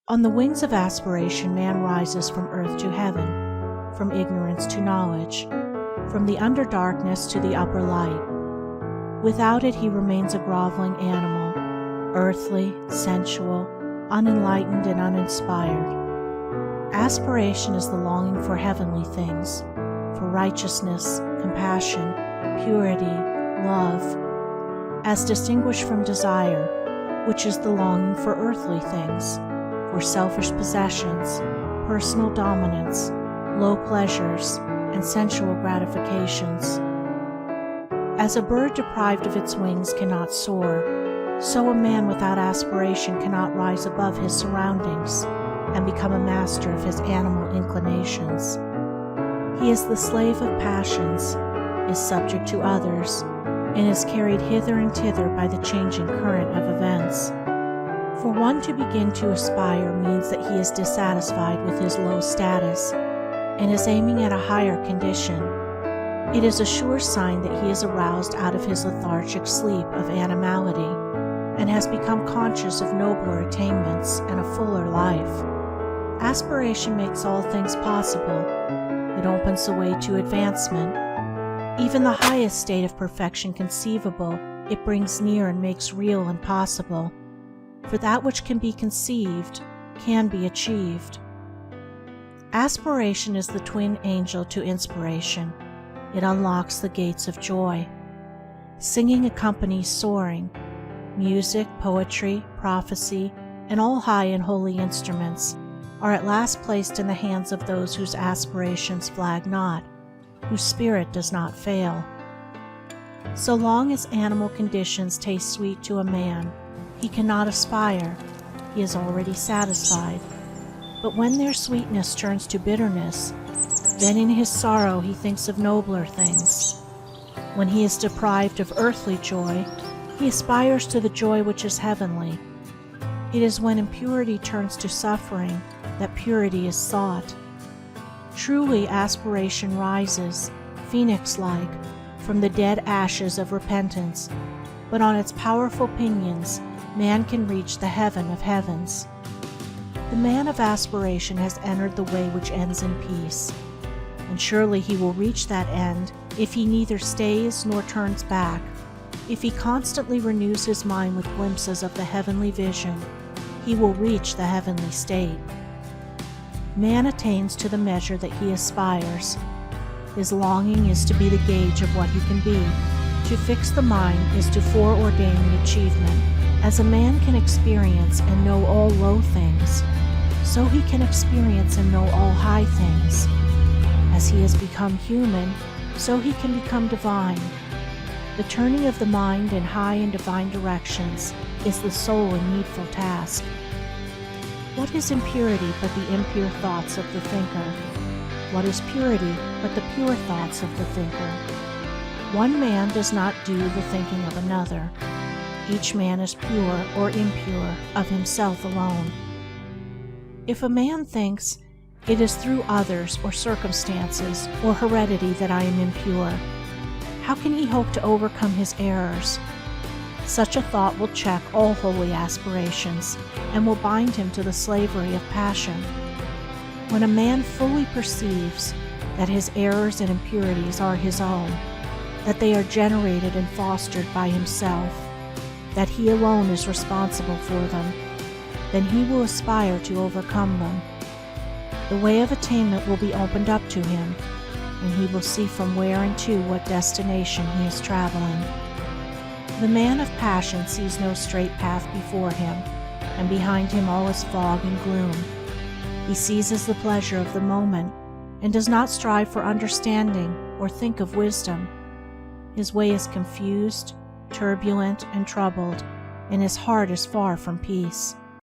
On the wings of aspiration, man rises from earth to heaven, from ignorance to knowledge, from the underdarkness to the upper light. Without it, he remains a groveling animal, earthly, sensual, unenlightened, and uninspired. Aspiration is the longing for heavenly things, for righteousness, compassion, purity, love, as distinguished from desire, which is the longing for earthly things, for selfish possessions, personal dominance, low pleasures, and sensual gratifications. As a bird deprived of its wings cannot soar, so a man without aspiration cannot rise above his surroundings and become a master of his animal inclinations. He is the slave of passions, is subject to others, and is carried hither and thither by the changing current of events. For one to begin to aspire means that he is dissatisfied with his low status and is aiming at a higher condition. It is a sure sign that he is aroused out of his lethargic sleep of animality and has become conscious of nobler attainments and a fuller life. Aspiration makes all things possible. It opens the way to advancement. Even the highest state of perfection conceivable, it brings near and makes real and possible. For that which can be conceived can be achieved. Aspiration is the twin angel to inspiration. It unlocks the gates of joy. Singing accompanies soaring. Music, poetry, prophecy, and all high and holy instruments are at last placed in the hands of those whose aspirations flag not, whose spirit does not fail. So long as animal conditions taste sweet to a man, he cannot aspire, he is already satisfied. But when their sweetness turns to bitterness, then in his sorrow he thinks of nobler things. When he is deprived of earthly joy, he aspires to the joy which is heavenly. It is when impurity turns to suffering that purity is sought. Truly, aspiration rises, phoenix-like, from the dead ashes of repentance, but on its powerful pinions, man can reach the heaven of heavens. The man of aspiration has entered the way which ends in peace, and surely he will reach that end if he neither stays nor turns back, if he constantly renews his mind with glimpses of the heavenly vision. He will reach the heavenly state. Man attains to the measure that he aspires. His longing is to be the gauge of what he can be. To fix the mind is to foreordain the achievement. As a man can experience and know all low things, so he can experience and know all high things. As he has become human, so he can become divine. The turning of the mind in high and divine directions is the sole and needful task. What is impurity but the impure thoughts of the thinker? What is purity but the pure thoughts of the thinker? One man does not do the thinking of another. Each man is pure or impure of himself alone. If a man thinks, it is through others or circumstances or heredity that I am impure, how can he hope to overcome his errors? Such a thought will check all holy aspirations and will bind him to the slavery of passion. When a man fully perceives that his errors and impurities are his own, that they are generated and fostered by himself, that he alone is responsible for them, then he will aspire to overcome them. The way of attainment will be opened up to him, and he will see from where and to what destination he is traveling. The man of passion sees no straight path before him, and behind him all is fog and gloom. He seizes the pleasure of the moment, and does not strive for understanding or think of wisdom. His way is confused, turbulent, and troubled, and his heart is far from peace.